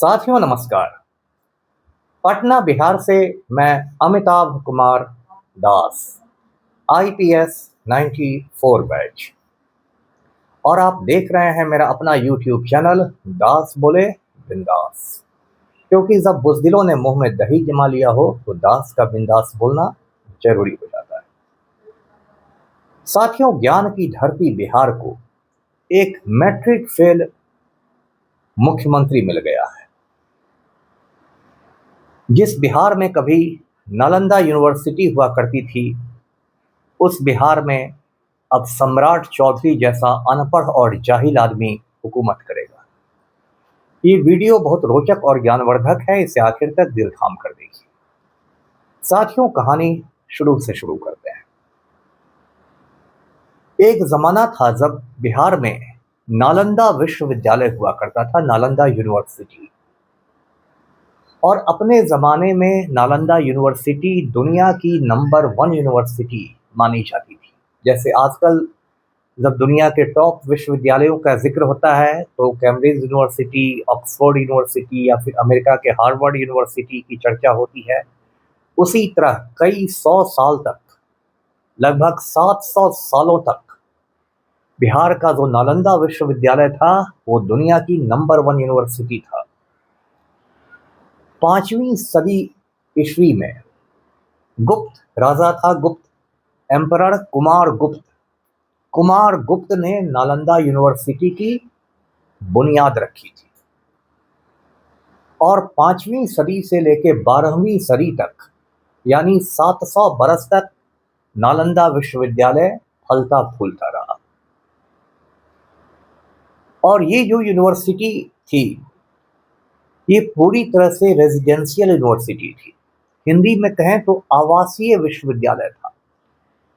साथियों नमस्कार। पटना बिहार से मैं अमिताभ कुमार दास, IPS 94 बैच, और आप देख रहे हैं मेरा अपना YouTube चैनल दास बोले बिंदास। क्योंकि जब बुज़दिलों ने मुंह में दही जमा लिया हो तो दास का बिंदास बोलना जरूरी हो जाता है। साथियों, ज्ञान की धरती बिहार को एक मैट्रिक फेल मुख्यमंत्री मिल गया है। जिस बिहार में कभी नालंदा यूनिवर्सिटी हुआ करती थी, उस बिहार में अब सम्राट चौधरी जैसा अनपढ़ और जाहिल आदमी हुकूमत करेगा। ये वीडियो बहुत रोचक और ज्ञानवर्धक है, इसे आखिर तक दिल थाम कर देखिए। साथियों, कहानी शुरू से शुरू करते हैं। एक जमाना था जब बिहार में नालंदा विश्वविद्यालय हुआ करता था, नालंदा यूनिवर्सिटी। और अपने ज़माने में नालंदा यूनिवर्सिटी दुनिया की नंबर 1 यूनिवर्सिटी मानी जाती थी। जैसे आजकल जब दुनिया के टॉप विश्वविद्यालयों का जिक्र होता है तो कैम्ब्रिज यूनिवर्सिटी, ऑक्सफोर्ड यूनिवर्सिटी या फिर अमेरिका के हार्वर्ड यूनिवर्सिटी की चर्चा होती है। उसी तरह कई 100 साल तक, लगभग 700 सालों तक बिहार का जो नालंदा विश्वविद्यालय था वो दुनिया की नंबर 1 यूनिवर्सिटी था। 5वीं सदी ईस्वी में गुप्त राजा था, गुप्त एम्परर कुमार गुप्त ने नालंदा यूनिवर्सिटी की बुनियाद रखी थी। और 5वीं सदी से लेकर 12वीं सदी तक, यानी 700 बरस तक नालंदा विश्वविद्यालय फलता फूलता रहा। और ये जो यूनिवर्सिटी थी, ये पूरी तरह से रेजिडेंशियल यूनिवर्सिटी थी। हिंदी में कहें तो आवासीय विश्वविद्यालय था।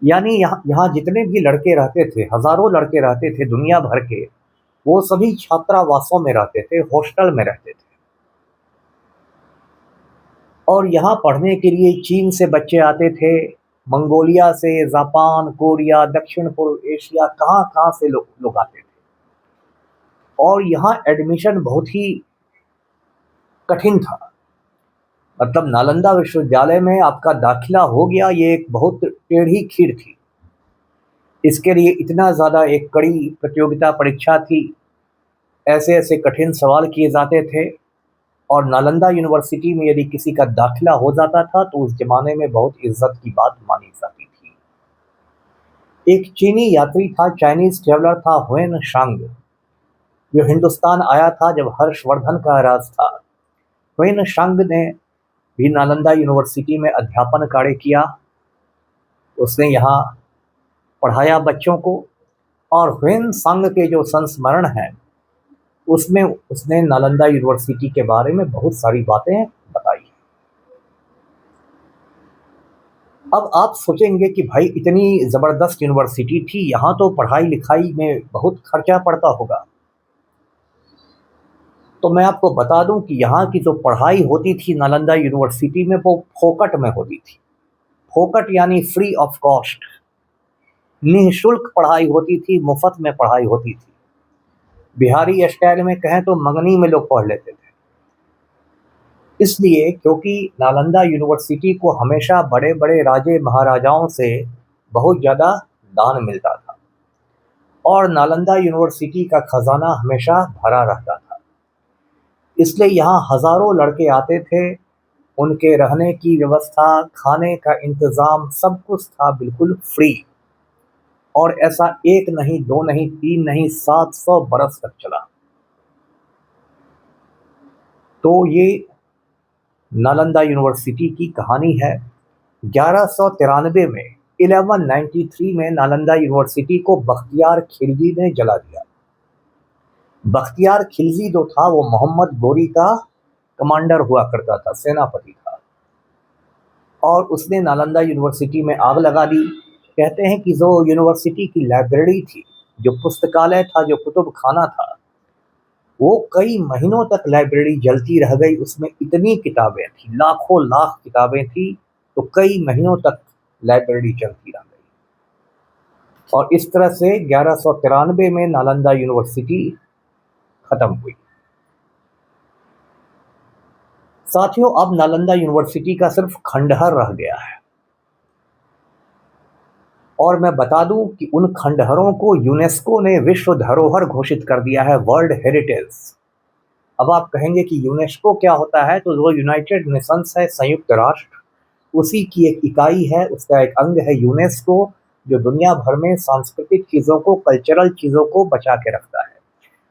यानी यहाँ जितने भी लड़के रहते थे, हजारों लड़के रहते थे दुनिया भर के, वो सभी छात्रावासों में रहते थे, हॉस्टल में रहते थे। और यहाँ पढ़ने के लिए चीन से बच्चे आते थे, मंगोलिया से, जापान, कोरिया, दक्षिण पूर्व एशिया, कहाँ कहाँ से लोग आते थे। और यहाँ एडमिशन बहुत ही कठिन था। मतलब नालंदा विश्वविद्यालय में आपका दाखिला हो गया, ये एक बहुत टेढ़ी खीर थी। इसके लिए इतना ज़्यादा एक कड़ी प्रतियोगिता परीक्षा थी, ऐसे ऐसे कठिन सवाल किए जाते थे। और नालंदा यूनिवर्सिटी में यदि किसी का दाखिला हो जाता था तो उस जमाने में बहुत इज्जत की बात मानी जाती थी। एक चीनी यात्री था, चाइनीज ट्रेवलर था, हुएन शांग, जो हिंदुस्तान आया था जब हर्षवर्धन का राज था। हुएन शांग ने भी नालंदा यूनिवर्सिटी में अध्यापन कार्य किया। उसने यहाँ पढ़ाया बच्चों को। और हुएन सांग के जो संस्मरण हैं उसमें उसने नालंदा यूनिवर्सिटी के बारे में बहुत सारी बातें बताई। अब आप सोचेंगे कि भाई इतनी ज़बरदस्त यूनिवर्सिटी थी, यहाँ तो पढ़ाई लिखाई में बहुत खर्चा पड़ता होगा। तो मैं आपको बता दूं कि यहाँ की जो पढ़ाई होती थी नालंदा यूनिवर्सिटी में, वो फोकट में होती थी। फोकट यानी फ्री ऑफ कॉस्ट, निःशुल्क पढ़ाई होती थी, मुफ्त में पढ़ाई होती थी। बिहारी स्टाइल में कहें तो मंगनी में लोग पढ़ लेते थे। इसलिए क्योंकि नालंदा यूनिवर्सिटी को हमेशा बड़े बड़े राजे महाराजाओं से बहुत ज़्यादा दान मिलता था और नालंदा यूनिवर्सिटी का खजाना हमेशा भरा रहता था। इसलिए यहाँ हज़ारों लड़के आते थे, उनके रहने की व्यवस्था, खाने का इंतज़ाम, सब कुछ था बिल्कुल फ्री। और ऐसा 1 नहीं, 2 नहीं, 3 नहीं, 700 बरस तक चला। तो ये नालंदा यूनिवर्सिटी की कहानी है। 1193 में 1193 में नालंदा यूनिवर्सिटी को बख्तियार खिलजी ने जला दिया। बख्तियार खिलजी जो था वो मोहम्मद गोरी का कमांडर हुआ करता था, सेनापति था। और उसने नालंदा यूनिवर्सिटी में आग लगा दी। कहते हैं कि जो यूनिवर्सिटी की लाइब्रेरी थी, जो पुस्तकालय था, जो कुतुब खाना था, वो कई महीनों तक लाइब्रेरी जलती रह गई। उसमें इतनी किताबें थी, लाखों लाख किताबें थी, तो कई महीनों तक लाइब्रेरी चलती रह गई। और इस तरह से 1193 में नालंदा यूनिवर्सिटी खत्म हुई। साथियों, अब नालंदा यूनिवर्सिटी का सिर्फ खंडहर रह गया है, और मैं बता दूं कि उन खंडहरों को यूनेस्को ने विश्व धरोहर घोषित कर दिया है, वर्ल्ड हेरिटेज। अब आप कहेंगे कि यूनेस्को क्या होता है, तो जो यूनाइटेड नेशंस है, संयुक्त राष्ट्र, उसी की एक इकाई है, उसका एक अंग है यूनेस्को, जो दुनिया भर में सांस्कृतिक चीज़ों को, कल्चरल चीज़ों को बचा के रखता है।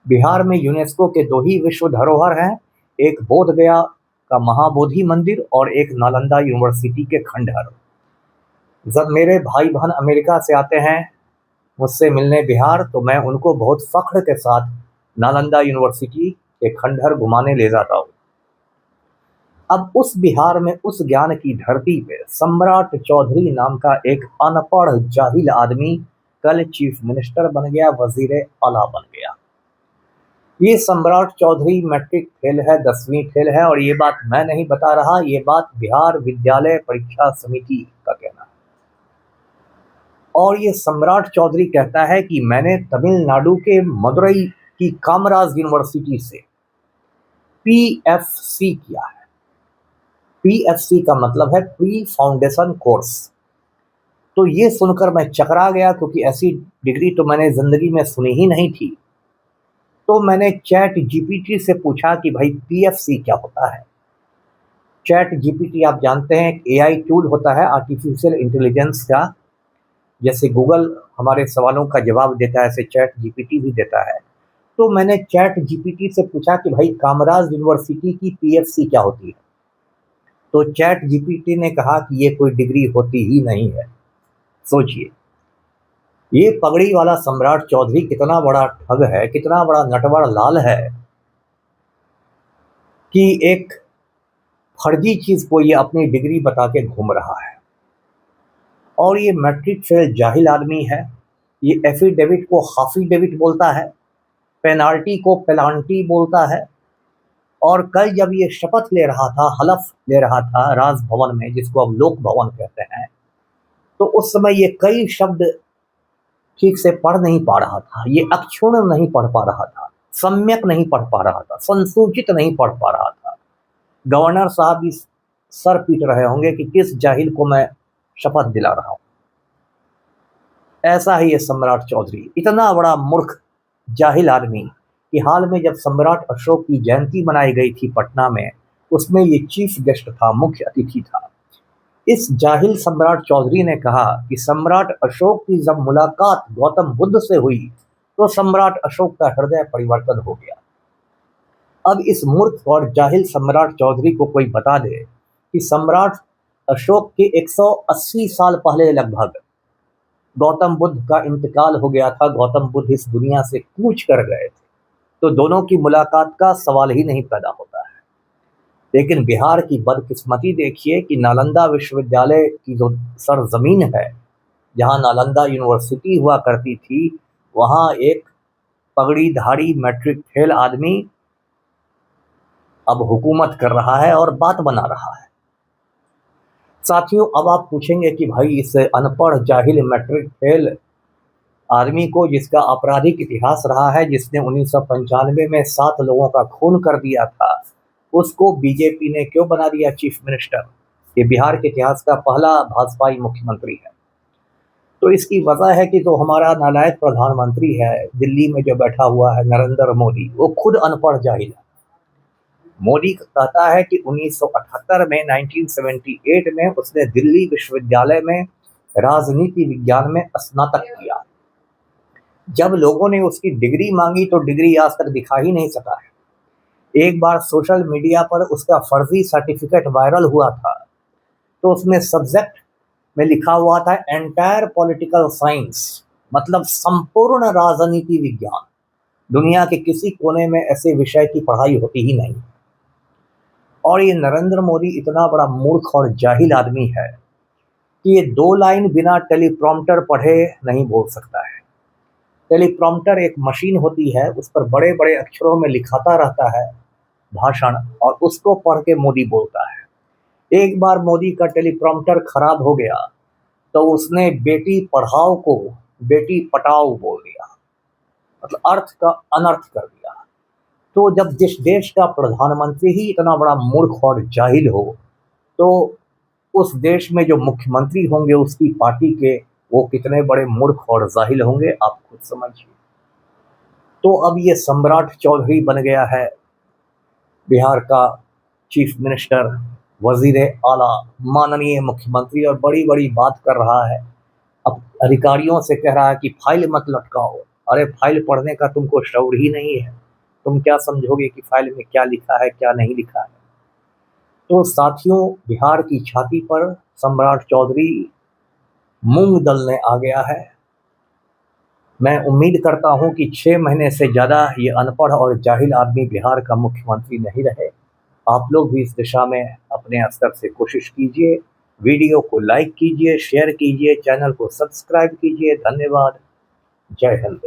बिहार में यूनेस्को के 2 ही विश्व धरोहर हैं, एक बोध गया का महाबोधि मंदिर और एक नालंदा यूनिवर्सिटी के खंडहर। जब मेरे भाई बहन अमेरिका से आते हैं मुझसे मिलने बिहार, तो मैं उनको बहुत फख्र के साथ नालंदा यूनिवर्सिटी के खंडहर घुमाने ले जाता हूँ। अब उस बिहार में, उस ज्ञान की धरती पे, सम्राट चौधरी नाम का एक अनपढ़ जाहिल आदमी कल चीफ मिनिस्टर बन गया, वजीर आला बन गया। ये सम्राट चौधरी मैट्रिक फेल है, 10वीं फेल है, और ये बात मैं नहीं बता रहा, ये बात बिहार विद्यालय परीक्षा समिति का कहना है। और ये सम्राट चौधरी कहता है कि मैंने तमिलनाडु के मदुरई की कामराज यूनिवर्सिटी से PFC किया है। PFC का मतलब है प्री फाउंडेशन कोर्स। तो ये सुनकर मैं चकरा गया, क्योंकि ऐसी डिग्री तो मैंने जिंदगी में सुनी ही नहीं थी। तो मैंने चैट GPT से पूछा कि भाई PFC क्या होता है। चैट GPT आप जानते हैं, AI टूल होता है, आर्टिफिशियल इंटेलिजेंस का। जैसे गूगल हमारे सवालों का जवाब देता है, ऐसे चैट GPT भी देता है। तो मैंने चैट GPT से पूछा कि भाई कामराज यूनिवर्सिटी की PFC क्या होती है। तो चैट GPT ने कहा कि ये कोई डिग्री होती ही नहीं है। सोचिए, ये पगड़ी वाला सम्राट चौधरी कितना बड़ा ठग है, कितना बड़ा नटवर लाल है, कि एक फर्जी चीज को ये अपनी डिग्री बता के घूम रहा है। और ये मैट्रिक फेल जाहिल आदमी है। ये एफिडेविट को हाफिडेविट बोलता है, पेनाल्टी को पेनाल्टी बोलता है। और कल जब ये शपथ ले रहा था, हलफ ले रहा था राजभवन में, जिसको अब लोक भवन कहते हैं, तो उस समय ये कई शब्द ठीक से पढ़ नहीं पा रहा था। ये अक्षुण नहीं पढ़ पा रहा था, सम्यक नहीं पढ़ पा रहा था, संसूचित नहीं पढ़ पा रहा था। गवर्नर साहब भी सर पीट रहे होंगे कि किस जाहिल को मैं शपथ दिला रहा हूं। ऐसा ही ये सम्राट चौधरी, इतना बड़ा मूर्ख जाहिल आदमी कि हाल में जब सम्राट अशोक की जयंती मनाई गई थी पटना में, उसमें ये चीफ गेस्ट था, मुख्य अतिथि था। इस जाहिल सम्राट चौधरी ने कहा कि सम्राट अशोक की जब मुलाकात गौतम बुद्ध से हुई, तो सम्राट अशोक का हृदय परिवर्तन हो गया। अब इस मूर्ख और जाहिल सम्राट चौधरी को कोई बता दे कि सम्राट अशोक के 180 साल पहले लगभग गौतम बुद्ध का इंतकाल हो गया था, गौतम बुद्ध इस दुनिया से कूच कर गए थे, तो दोनों की मुलाकात का सवाल ही नहीं पैदा होता है। लेकिन बिहार की बदकिस्मती देखिए कि नालंदा विश्वविद्यालय की जो सरजमीन है, जहाँ नालंदा यूनिवर्सिटी हुआ करती थी, वहाँ एक पगड़ीधारी मैट्रिक फेल आदमी अब हुकूमत कर रहा है और बात बना रहा है। साथियों, अब आप पूछेंगे कि भाई इस अनपढ़ जाहिल मैट्रिक फेल आदमी को, जिसका आपराधिक इतिहास रहा है, जिसने 1995 में 7 लोगों का खून कर दिया था, उसको बीजेपी ने क्यों बना दिया चीफ मिनिस्टर। ये बिहार के इतिहास का पहला भाजपाई मुख्यमंत्री है। तो इसकी वजह है कि जो हमारा नालायक प्रधानमंत्री है दिल्ली में जो बैठा हुआ है, नरेंद्र मोदी, वो खुद अनपढ़ जाहिल है। मोदी कहता है कि 1978 में, 1978 में उसने दिल्ली विश्वविद्यालय में राजनीति विज्ञान में स्नातक किया। जब लोगों ने उसकी डिग्री मांगी तो डिग्री आज तक दिखा ही नहीं सका है। एक बार सोशल मीडिया पर उसका फर्जी सर्टिफिकेट वायरल हुआ था, तो उसमें सब्जेक्ट में लिखा हुआ था एंटायर पॉलिटिकल साइंस, मतलब संपूर्ण राजनीति विज्ञान। दुनिया के किसी कोने में ऐसे विषय की पढ़ाई होती ही नहीं। और ये नरेंद्र मोदी इतना बड़ा मूर्ख और जाहिल आदमी है कि ये 2 लाइन बिना टेलीप्रॉम्प्टर पढ़े नहीं बोल सकता है। टेलीप्रॉम्प्टर एक मशीन होती है, उस पर बड़े बड़े अक्षरों में लिखाता रहता है भाषण, और उसको पढ़ के मोदी बोलता है। एक बार मोदी का टेलीप्रॉम्प्टर खराब हो गया, तो उसने बेटी पढ़ाओ को बेटी पटाओ बोल दिया, मतलब अर्थ का अनर्थ कर दिया। तो जब जिस देश का प्रधानमंत्री ही इतना बड़ा मूर्ख और जाहिल हो, तो उस देश में जो मुख्यमंत्री होंगे उसकी पार्टी के, वो कितने बड़े मूर्ख और जाहिल होंगे, आप खुद समझिए। तो अब ये सम्राट चौधरी बन गया है बिहार का चीफ मिनिस्टर, वजीर आला, माननीय मुख्यमंत्री, और बड़ी बड़ी बात कर रहा है। अब अधिकारियों से कह रहा है कि फाइल मत लटकाओ। अरे फाइल पढ़ने का तुमको शौर ही नहीं है, तुम क्या समझोगे कि फाइल में क्या लिखा है क्या नहीं लिखा है। तो साथियों, बिहार की छाती पर सम्राट चौधरी मूंग दलने आ गया है। मैं उम्मीद करता हूं कि 6 महीने से ज़्यादा ये अनपढ़ और जाहिल आदमी बिहार का मुख्यमंत्री नहीं रहे। आप लोग भी इस दिशा में अपने स्तर से कोशिश कीजिए। वीडियो को लाइक कीजिए, शेयर कीजिए, चैनल को सब्सक्राइब कीजिए। धन्यवाद। जय हिंद।